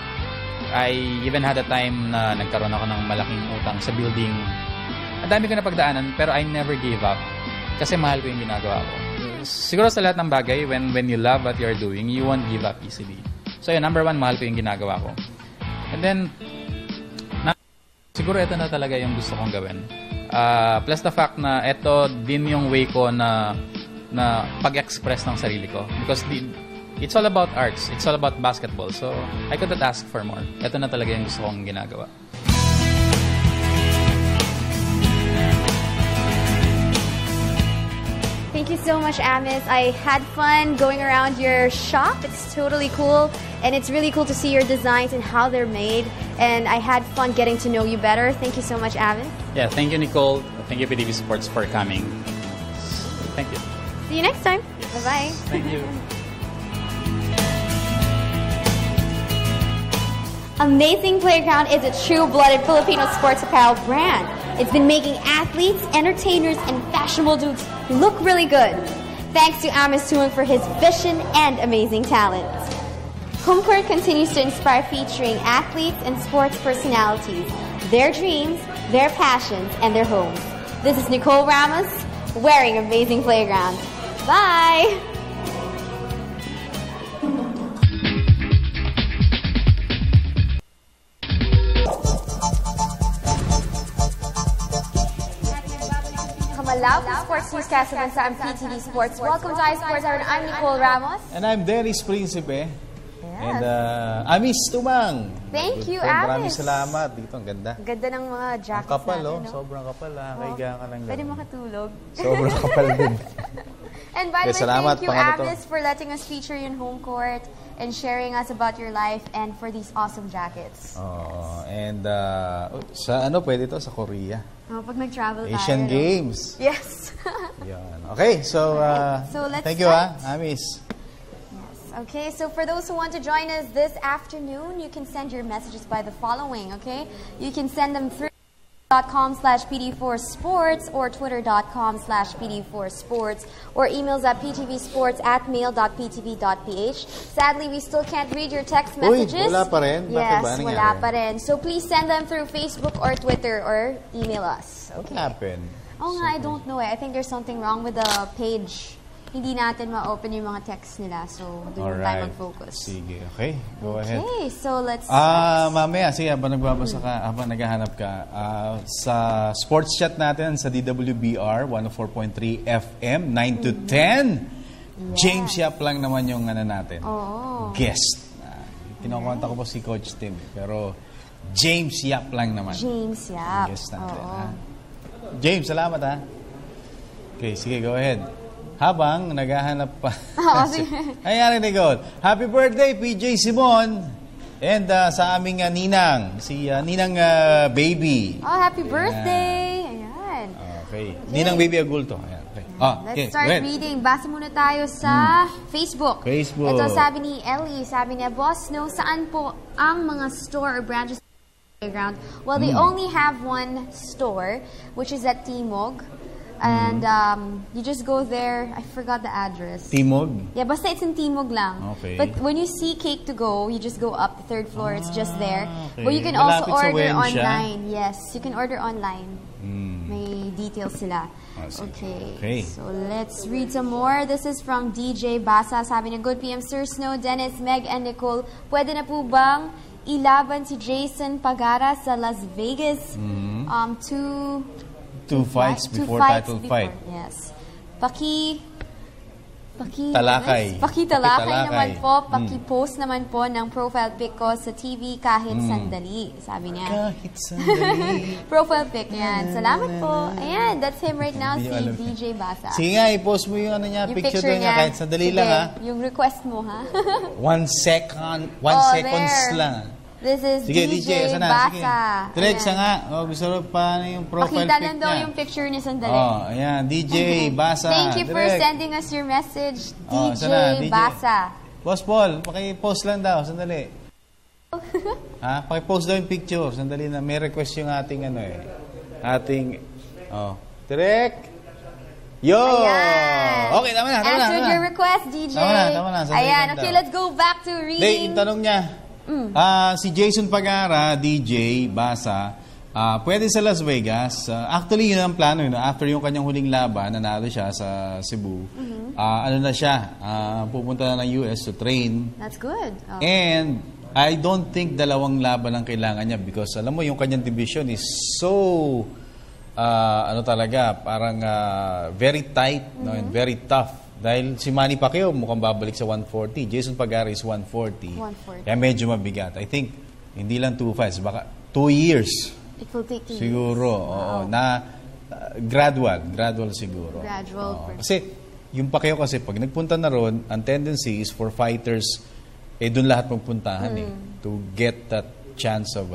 I even had a time na nagkaroon ako ng malaking utang sa building. Ang dami ko na pagdaanan, pero I never gave up. Kasi mahal ko yung ginagawa ko. Siguro sa lahat ng bagay, when you love what you're doing, you won't give up easily. So yun, number one, mahal ko yung ginagawa ko. And then, siguro ito na talaga yung gusto kong gawin. Plus the fact na ito din yung way ko na pag-express ng sarili ko. Because it's all about arts. It's all about basketball. So, I couldn't ask for more. Ito na talaga yung gusto kong ginagawa. Thank you so much, Amis. I had fun going around your shop. It's totally cool. And it's really cool to see your designs and how they're made. And I had fun getting to know you better. Thank you so much, Amis. Yeah, thank you, Nicole. Thank you, PTV Sports, for coming. Thank you. See you next time. Bye-bye. Thank you. Amazing Playground is a true-blooded Filipino sports apparel brand. It's been making athletes, entertainers, and fashionable dudes look really good. Thanks to Amis Tuwing for his vision and amazing talents. HomeCourt continues to inspire, featuring athletes and sports personalities, their dreams, their passions, and their homes. This is Nicole Ramos, wearing Amazing Playground. Bye! Malawak sports newscast sa bansa ang PTV Sports. Welcome to iSports Hour. I'm Nicole Ramos. And I'm Dennis Principe. And Amis Tumang. Thank you, Maraming Amis. salamat. Dito, ang ganda. Ganda ng mga jackets ang kapal, natin, no? Sobrang kapal, ha? Kaiga ka lang. Pwede makatulog. Sobrang kapal din. And by the way, salamat, thank you, Amis, for letting us feature you in HomeCourt and sharing us about your life and for these awesome jackets. And sa pwede to? Sa Korea. Pag nag-travel tayo. Asian Games. Yes. Yan. Okay, so, so let's thank you, start. Amis. Okay, so for those who want to join us this afternoon, you can send your messages by the following, okay? You can send them through .com/PD4sports or Twitter.com/PD4sports or emails at ptvsports@mail.ptv.ph. Sadly, we still can't read your text messages. Wala pa rin? Yes, wala pa rin. So please send them through Facebook or Twitter or email us. Okay. What happened? Oh nga, I don't know eh. I think there's something wrong with the page. Hindi natin ma-open yung mga text nila. So, doon tayo mag-focus. Sige, okay. Go ahead. Okay, so let's mamaya, sige, habang nagbabasa ka, habang naghahanap ka, sa sports chat natin sa DWBR 104.3 FM, 9 to 10. James Yap lang naman yung natin. Guest. Kinukonta ko po si Coach Tim. Pero James Yap lang naman. James Yap. Guest natin. James, salamat ha. Okay, sige, go ahead. Habang naghahanap pa. Ayan, Nicole. Happy birthday, PJ Simon. And sa aming ninang, si Ninang Baby. Oh, happy birthday. Ayan. Okay. Ninang Baby Agulto. Ayan. Okay. Let's start reading. Basa muna tayo sa Facebook. Ito sabi ni Ellie, sabi niya, Boss, no, saan po ang mga store or branches Playground? Well, they only have one store, which is at Timog. And you just go there. I forgot the address. Timog? Yeah, basta it's in Timog lang. Okay. But when you see Cake to Go, you just go up the third floor. It's just there. Okay. But you can also order online. Yes, you can order online. May details sila. Okay. So let's read some more. This is from DJ Basa. Sabi niya, Good PM, Sir Snow, Dennis, Meg, and Nicole. Pwede na po bang ilaban si Jason Pagara sa Las Vegas? Two fights before title fight. Yes. Talakay. Pakitalakay naman po. Paki-post naman po ng profile pic ko sa TV kahit sandali. Sabi niya. Kahit sandali. Profile pic yan. Salamat po. Ayan, that's him right now, si DJ Basa. Sige nga, i-post mo yung picture doon niya kahit sandali lang ha. Yung request mo ha. 1 second. 1 seconds lang. This is Sige, DJ asa na? Basa. Sige. Direct sa nga. Oh, gusto ro paano yung profile Pakita pic lang daw niya. yung picture niya sandali. Oh, ayan. DJ Basa. Thank you for Direct. sending us your message, Oh, DJ sana, DJ. Basa. Boss Paul, paki-post lang daw. Sandali. Paki-post daw yung picture. Sandali na. May request yung ating ating, direct. Yo! Ayan. Okay, tama na. Answered your request, DJ. Tama na. Sandali Ayan, lang okay, daw. let's go back to reading. Yung tanong niya. Si Jason Pagara, DJ, Basa, pwede sa Las Vegas. Actually, yun ang plano. After yung kanyang huling laban, nanalo siya sa Cebu. Ano na siya? Pupunta na ng US to train. That's good. Oh. And I don't think dalawang laban ang kailangan niya because alam mo, yung kanyang division is so, talaga, parang very tight and very tough. Dahil si Manny Pacquiao mukhang babalik sa 140. Jason Pagara is 140. Kaya medyo mabigat. I think, hindi lang 2 fights, baka 2 years. It will take 2 years. Siguro. Oo, na gradual siguro. Gradual. Kasi, yung Pacquiao kasi, pag nagpunta na ron, ang tendency is for fighters, doon lahat magpuntahan to get that chance of,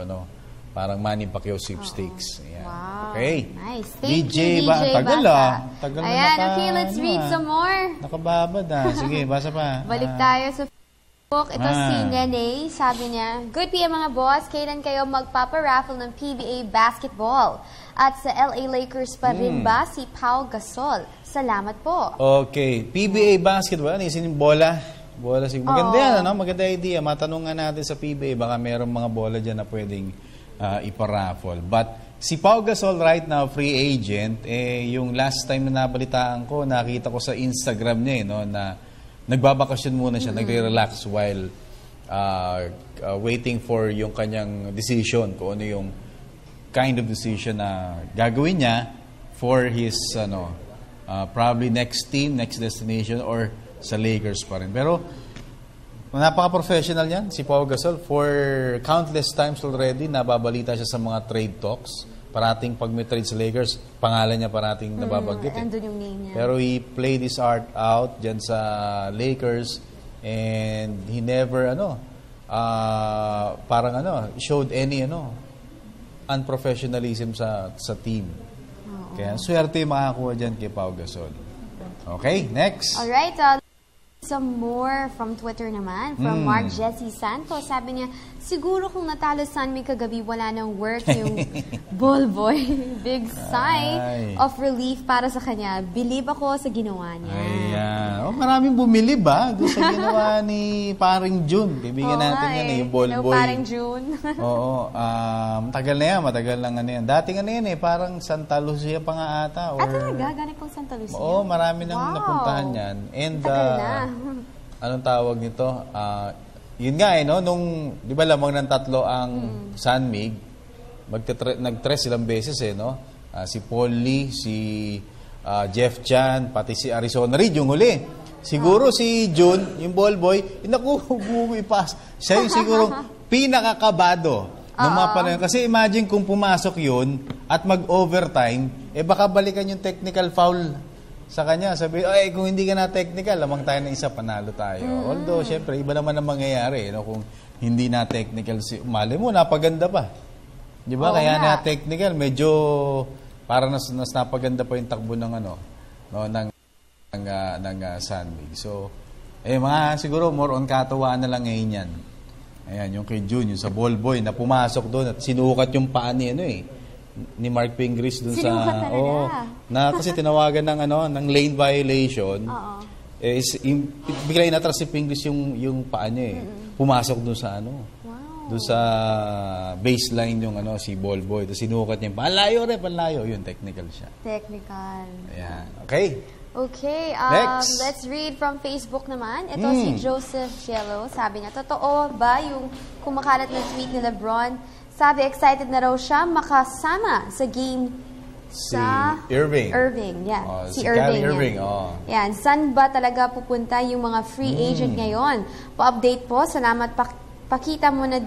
parang Manny Pacquiao sweepstakes. Ayan. Wow. Okay. Nice. Thank DJ you, DJ Tagal Basa. Tagal Ayan, na okay, let's read some more. Nakababad Sige, basa pa. Balik tayo sa Facebook. Ito si Nene. Sabi niya, Good PM mga boss. Kailan kayo magpaparaffle ng PBA basketball? At sa LA Lakers pa rin ba si Pau Gasol? Salamat po. Okay. PBA basketball. Isin yung bola. Bola siguro. Maganda yan, Maganda idea. Matanungan natin sa PBA. Baka merong mga bola dyan na pwedeng iparaffle. But si Pau Gasol right now, free agent, yung last time na nabalitaan ko, nakita ko sa Instagram niya, na nagbabakasyon muna siya, nagre-relax while waiting for yung kanyang decision, kung ano yung kind of decision na gagawin niya for his, probably next team, next destination, or sa Lakers pa rin. Pero, napaka-professional yan, si Pau Gasol. For countless times already, nababalita siya sa mga trade talks. Parating pag may trade sa Lakers, pangalan niya parating nababanggit. Andun yung name niya. Pero he played his art out dyan sa Lakers and he never, showed any, unprofessionalism sa team. Kaya swerte yung makakuha dyan kay Pau Gasol. Okay, next. Alright, some more from Twitter naman, from Mark Jesse Santos. Sabi niya, siguro kung natalo Sunmi kagabi, wala nang work yung ball boy. Big sigh of relief para sa kanya. Believe ako sa ginawa niya. Ayan. Maraming bumilib doon sa ginawa ni Paring June. Kaibigan natin yan, yung ball boy. Paring June. Oo. Matagal lang yan. Dating parang Santa Lucia pa nga ata. Talaga? Galing pong Santa Lucia? Oo, marami nang napuntahan yan. And, anong tawag nito? Yun nga nung, di ba lamang ng 3 ang Sunmig, nag-tres ilang beses si Paul Lee, si Jeff Chan, pati si Arizona Reed, yung huli. Siguro si June, yung ball boy, ipas. Siya yung siguro pinakakabado ng mga panahon. Kasi imagine kung pumasok yun at mag-overtime, baka balikan yung technical foul sa kanya. Sabi, kung hindi ka na technical, lamang tayo ng isa, panalo tayo. Although, syempre, iba naman ang mangyayari. Kung hindi na technical, mali mo, napaganda pa. Di ba? Kaya na technical, medyo parang nas napaganda pa yung takbo ng ng Sunmig. So, siguro more on katawaan na lang ngayon yan. Ayan, yung kay June, yung sa ball boy na pumasok doon at sinukat yung paa ni ni Mark Pingris doon sa kasi tinawagan ng lane violation. Bigla inatras si Pingris yung paa niya pumasok doon sa doon sa baseline yung si ball boy. Tapos sinukat niya panlayo yun, technical siya. Technical. Ayan. Okay. Okay, next. Let's read from Facebook naman. Ito si Joseph Cielo. Sabi niya, totoo ba yung kumakalat na tweet ni LeBron? Sabi, excited na raw siya makasama sa game sa Irving. Si Irving. Yan. Saan ba talaga pupunta yung mga free agent ngayon? Pa-update po. Salamat. Pakita mo na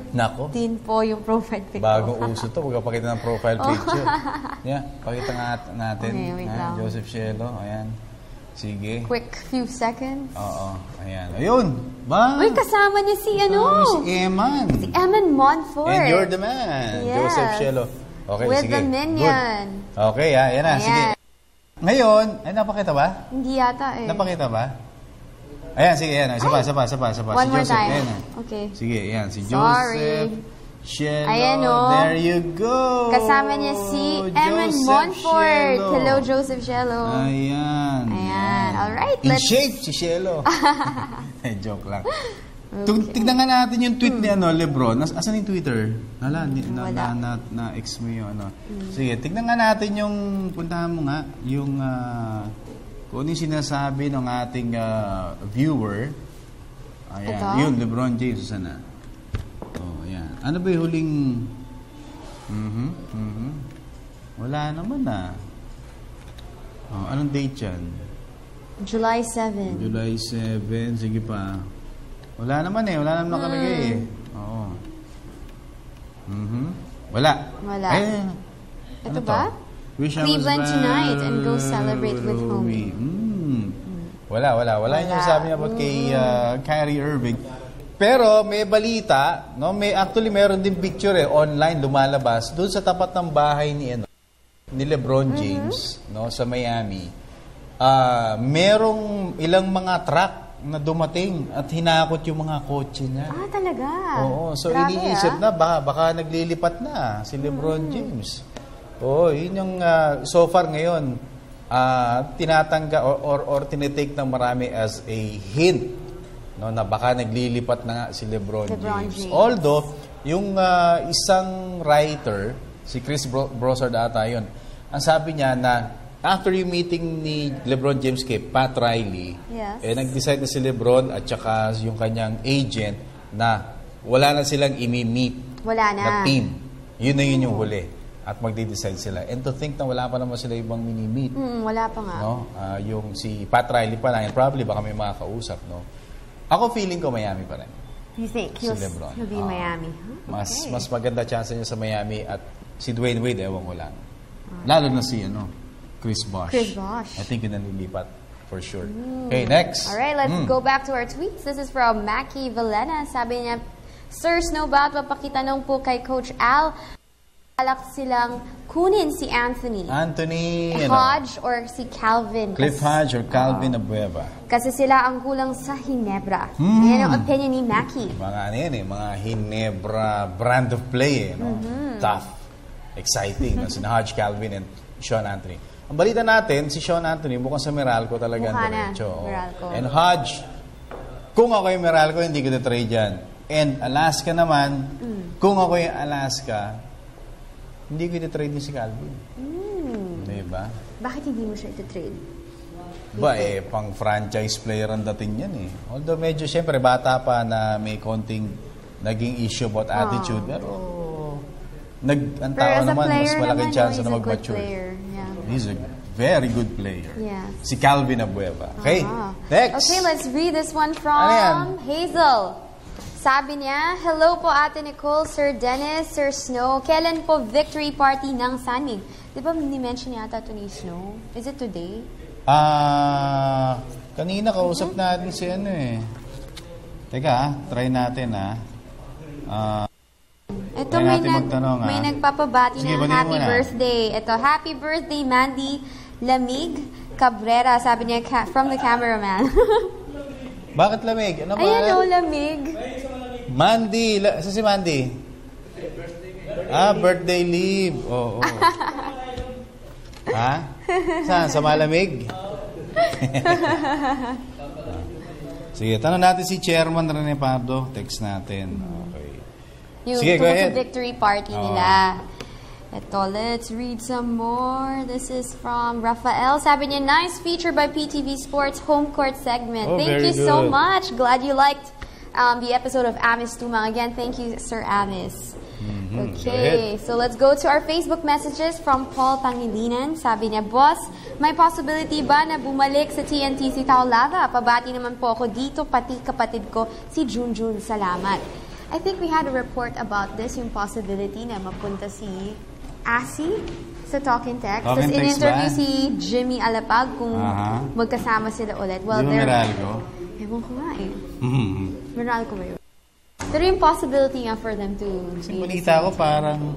din po yung profile picture. Bagong uso to. Magpapakita ng profile picture. Pakita nga natin. Okay, Joseph Cielo. Ayan. Sige. Quick few seconds. Oo. Ayan. Ayun. Ba? Uy, kasama niya si si Eman. Si Eman Monfort. And you're the man. Yes. Joseph Cielo. Okay, With sige. the minion. Good. Okay, yan na. Ayan. Sige. Ngayon, ay napakita ba? Hindi yata eh. Napakita ba? Ayan, sige, yan. Isa pa. One si more Joseph. time. Ayan. Okay. Sige, yan. Si Sorry. Joseph Cielo. Ayan, oh. There you go. Kasama niya si Eman Monfort. Cielo. Hello, Joseph Cielo. Ayan. Alright, In let's... shape si Cielo. Joke lang. Tignan nga natin yung tweet ni Lebron. Asan yung Twitter? Na-ex mo yung Sige, tignan nga natin yung, puntahan mo nga, yung, kung ano yung sinasabi ng ating viewer. Ayan, ito? yun, LeBron James, sana. Oh, ayan. Ano ba yung huling, wala naman Oh, anong date yan? July 7. July 7, sige pa. Wala naman wala naman nakalagay Oo. Wala. Ay, ito ba? Cleveland tonight and go celebrate with homie. Wala yung sabi niya about kay Kyrie Irving. Pero may balita, no? Actually meron din picture online lumalabas doon sa tapat ng bahay ni LeBron James, no, sa Miami. Merong ilang mga truck na dumating at hinakot yung mga kotse niya. Talaga? Oo. So, grabe, iniisip na, baka naglilipat na si LeBron James. Oo, yun yung so far ngayon, tinatangga or tinitake ng marami as a hint, no, na baka naglilipat na nga si LeBron James. Although, yung isang writer, si Chris Broussard ata yun, ang sabi niya na after yung meeting ni LeBron James kay Pat Riley, nag-decide na si LeBron at saka yung kanyang agent na wala na silang imi-meet na team. Yun na yun yung huli. At magde-decide sila. And to think na wala pa naman sila ibang mini-meet. Wala pa nga. No? Yung si Pat Riley pa lang, and probably baka may makakausap. No? Ako feeling ko Miami pa rin. You think si LeBron. He'll be Miami? Mas maganda chance niya sa Miami at si Dwayne Wade, ewan ko lang. Lalo na si Chris Bosh. I think yun ang lilipat for sure. Okay, next. Alright, let's go back to our tweets. This is from Mackie Villena. Sabi niya, Sir Snowbat, papakitanong po kay Coach Al, alak silang kunin si Anthony Hodge or si Calvin. Cliff Hodge or Calvin Abueva. Kasi sila ang kulang sa Hinebra. Yan ang opinion ni Mackie. Mga Hinebra brand of play. Tough, exciting. Si Hodge, Calvin, and Sean Anthony. Ang balita natin, si Sean Anthony, mukhang sa Meralco talaga ang diretso. And Hodge, kung ako yung Meralco, hindi ko na-trade yan. And Alaska naman, kung ako yung Alaska, hindi ko na-trade ni si Calvin. Diba? Bakit hindi mo siya ito-trade? Pang franchise player ang dating yan Although medyo, syempre, bata pa na may konting naging issue about attitude. Pero, ang tao naman, mas malaking chance na mag-mature. He's a very good player. Yes. Si Calvin Abueva. Okay, next. Okay, let's read this one from Hazel. Sabi niya, hello po Ate Nicole, Sir Dennis, Sir Snow. Kailan po victory party ng Sanmig? Di ba ni-mention yata ito ni Snow? Is it today? Kanina kausap natin si Teka, try natin ito may nagpapabati ng happy birthday. Ito, happy birthday Mandy Lamig Cabrera. Sabi niya from the cameraman. Bakit Lamig? Ano ba? Ayan Lamig. Mandy. Si Mandy? Birthday leave. Oo. Saan? Sa Malamig? Sige, tanong natin si Chairman Rene Pardo. Text natin. Okay. Sige, go ahead. Victory party nila. Ito, let's read some more. This is from Rafael. Sabi niya, nice feature by PTV Sports home court segment. Thank you so much. Glad you liked the episode of Amis Tumang. Again, thank you, Sir Amis. Okay, so let's go to our Facebook messages from Paul Pangilinan. Sabi niya, Boss, may possibility ba na bumalik sa TNT si Taulava? Pabati naman po ako dito, pati kapatid ko, si Junjun. Salamat. I think we had a report about this, yung possibility na mapunta si Asi sa Talking Text. Talking Tapos Text in-interview ba? si Jimmy Alapag kung magkasama sila ulit. Well, Di ba Meralco? Ewan ko nga eh. Meralco ba yun? Pero yung possibility nga for them to... Kasi balita ko parang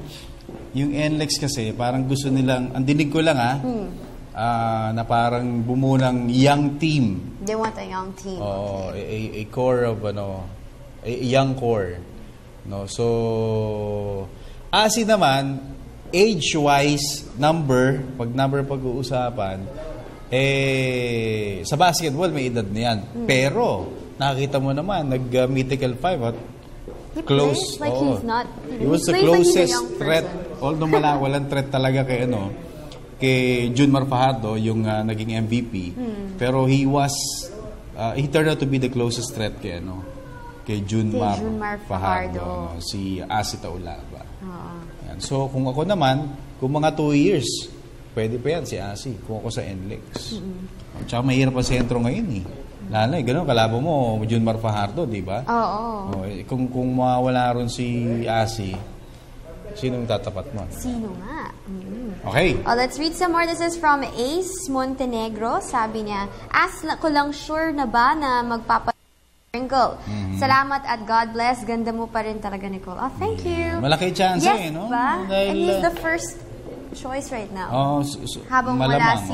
yung NLEX kasi parang gusto nilang, ang dinig ko lang na parang bumunang young team. They want a young team. Oo, a core of a young core. No, so Asi naman age-wise pag number pag-uusapan sa basketball may edad na yan. Pero nakita mo naman nag-mythical 5 at close. Like he's not. He was the closest threat. Although walang threat talaga kay Junmar Fajardo yung naging MVP. Pero he turned out to be the closest threat kay Junmar Fajardo, si Asi Taulaba. Yan. So kung ako naman, kung mga 2 years, pwede pa yan si Asi. Kung ako sa NLEX. Tsaka mahirap ang sentro ngayon Lalo gano'n, kalabo mo, Junmar Fajardo, di ba? Oo. Kung mawala ron si Asi, sinong tatapat mo? Sino nga? Okay. Let's read some more. This is from Ace Montenegro. Sabi niya, ko lang sure na ba na magpapa-sprinkle. Salamat at God bless. Ganda mo pa rin talaga, Nicole. Oh, thank you. Malaki chance no? Ba? And he's the first choice right now. Habang wala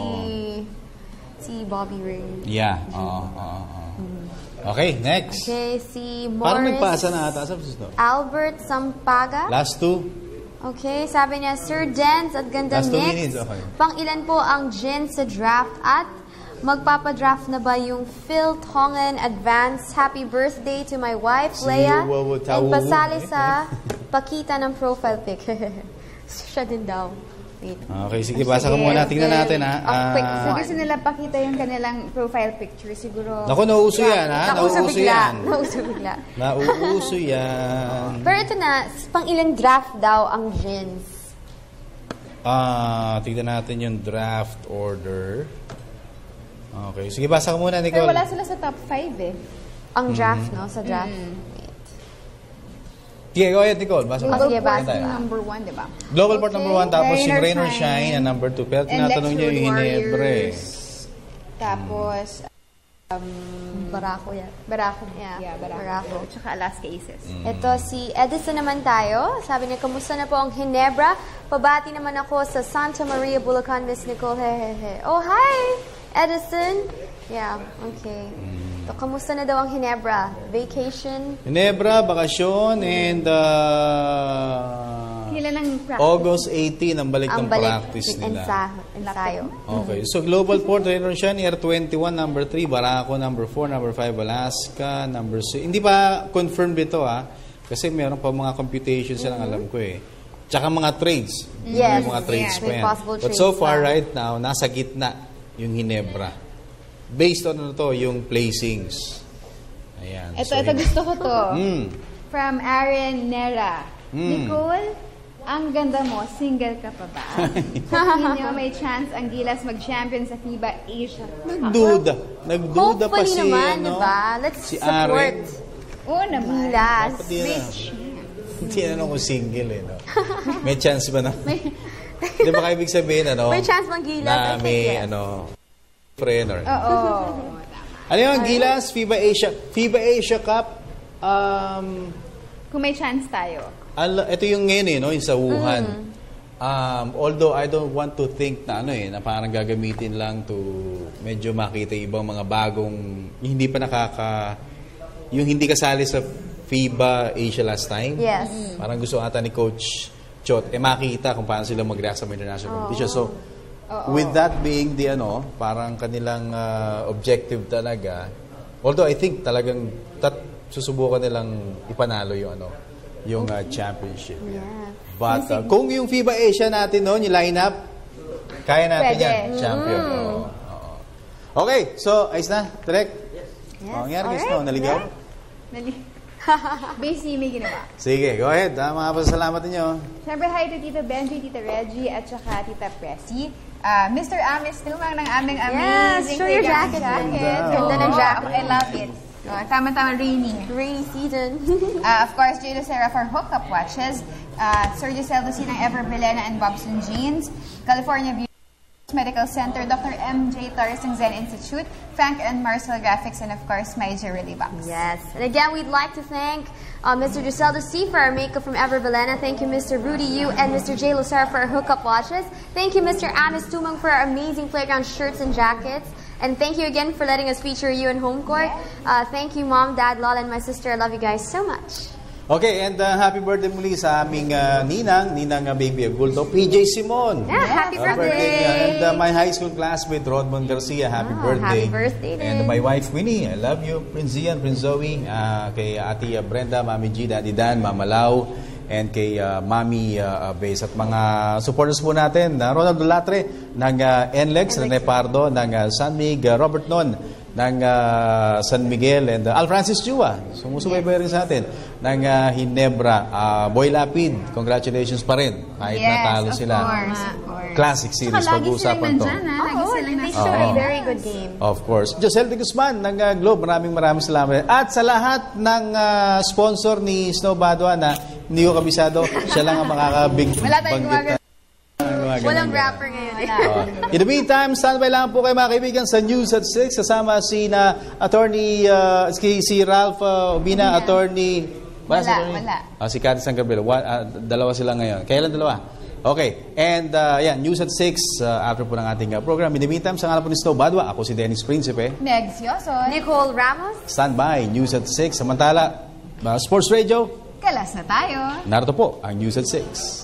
si Bobby Ray. Yeah. Okay, next. Okay, si Morris. Parang nagpasa na ata. Albert Sampaga. Last 2. Okay, sabi niya, Sir Jens at ganda Last 2 next. minutes, okay. Pang ilan po ang Jen sa draft at magpapadraft na ba yung Phil Tongan Advance? Happy birthday to my wife, Leia. And pasali sa pakita ng profile pic. Siya din daw. Wait. Okay, sige, basa ka muna. Tingnan natin, quick. So, gusto nila pakita yung kanilang profile picture. Siguro... Naku, nauuso yan, Nauuso bigla. Nauuso yan. Pero ito na, pang ilang draft daw ang Jens? Tingnan natin yung draft order. Okay, sige, basa ka muna, Nicole. Pero wala sila sa top 5 Ang draft, no? Sa draft. Okay, go ahead, Nicole. Basa mo. Global Port number 1, di ba? Global Port number 1, tapos yung Rain or Shine na number 2. Pero tinatanong niyo yung Ginebra Tapos, Barako yan. Barako. Yeah, Barako. Tsaka Alaska Aces. Ito, si Edison naman tayo. Sabi niya, kamusta na po ang Ginebra? Pabati naman ako sa Santa Maria, Bulacan, Miss Nicole. Hehehe. Oh, hi! Edison? Yeah, okay. So, kamusta na daw ang Ginebra? Vacation? Ginebra, bakasyon, and August 18 ang balik ng practice nila. Ensayo. Okay. So, Global Port, Rain or Shine, Air 21, number 3, Barako, number 4, number 5, Alaska, number 6. Hindi pa confirmed ito, kasi meron pa mga computations silang alam ko Tsaka mga trades. Yes. Mga trades pa yan. But trades so far, right now, nasa gitna yung Ginebra. Based on yung placings. Ayan. Ito gusto ko to. From Aaron Nera. Nicole, ang ganda mo, single ka pa ba? Sa inyo, may chance ang Gilas mag-champion sa FIBA Asia. Nagduda pa si, naman, diba? Let's si support. Oo naman. Gilas. May chance. Hindi kung single May chance ba na? Di ba kayo ibig sabihin, may chance mang Gilas. Na may, trainer. Oo. Ano yung Gilas? FIBA Asia Cup. Kung may chance tayo. Ito yung ngayon yung sa Wuhan. Although I don't want to think na na parang gagamitin lang to medyo makita ibang mga bagong hindi pa yung hindi kasali sa FIBA Asia last time. Yes. Parang gusto ata ni Coach Chot makita kung paano sila mag-react sa international competition. So with that being the parang kanilang objective talaga. Although I think talagang susubukan nilang ipanalo yung championship. Yeah. But kung yung FIBA Asia natin yung lineup, kaya natin yan. Champion. Okay, so ayos na, direct. Yes. Nangyari guys naligaw? Basically, may ginawa. Sige, go ahead. Mga pasalamat ninyo. Siyempre, hi to Tita Benji, Tita Reggie, at saka Tita Pressy. Mr. Amis, tulungan ng aming amazing show your jacket. Ganda ng jacket. I love it. Tama-tama, rainy. Rainy season. Of course, J. Lucera for hookup watches. Sir Giselle Lucina, Ever Belena, and Bobson Jeans. California View Medical Center, Dr. M.J. Torres ng Zen Institute, Frank and Marcel Graphics, and of course, my Jewelry Box. Yes. And again, we'd like to thank Mr. Giseldo C. for our makeup from Ever Belena. Thank you, Mr. Rudy Yu and Mr. J. Lucera for our hookup watches. Thank you, Mr. Amis Tumang for our amazing playground shirts and jackets. And thank you again for letting us feature you in home court. Thank you, Mom, Dad, Lola, and my sister. I love you guys so much. Okay, and happy birthday muli sa aming ninang Baby Agulto, PJ Simon. Yeah, happy birthday. And my high school classmate, Rodmond Garcia, happy birthday. Happy birthday din. And my wife, Winnie, I love you. Prince Zian, Prince Zoe, kay Ate Brenda, Mami G, Daddy Dan, Mama Lau, and kay Mami Base at mga supporters po natin, Ronald Dulatre ng NLEX, Rene Pardo ng San Miguel, Robert Non ng San Miguel, and Al Francis Chua, sumusubaybay rin sa atin, ng Hinebra. Boy Lapid, congratulations pa rin, kahit natalo sila. Of course. Classic series, pag-uusapan to. They showed a very good game. Of course. Josel de Guzman ng Globe, maraming salamat. At sa lahat ng sponsor ni Snow Badua na hindi ko kabisado, siya lang ang makakabanggit. Wala tayong gumagano. Walang rapper ngayon. In the meantime, standby lang po kayo mga kaibigan sa News at 6. Kasama si Attorney si Ralph Obina, Attorney... Wala. Si Cathy Sangabel. Dalawa sila ngayon. Kailan dalawa? Okay. And News at 6 after po ng ating program. In the meantime, sa ngalan po ni Snow Badua, ako si Dennis Principe. Negs Yoson. Nicole Ramos. Standby, News at 6. Samantala, Sports Radio. Kalas na tayo. Narito po ang News at 6.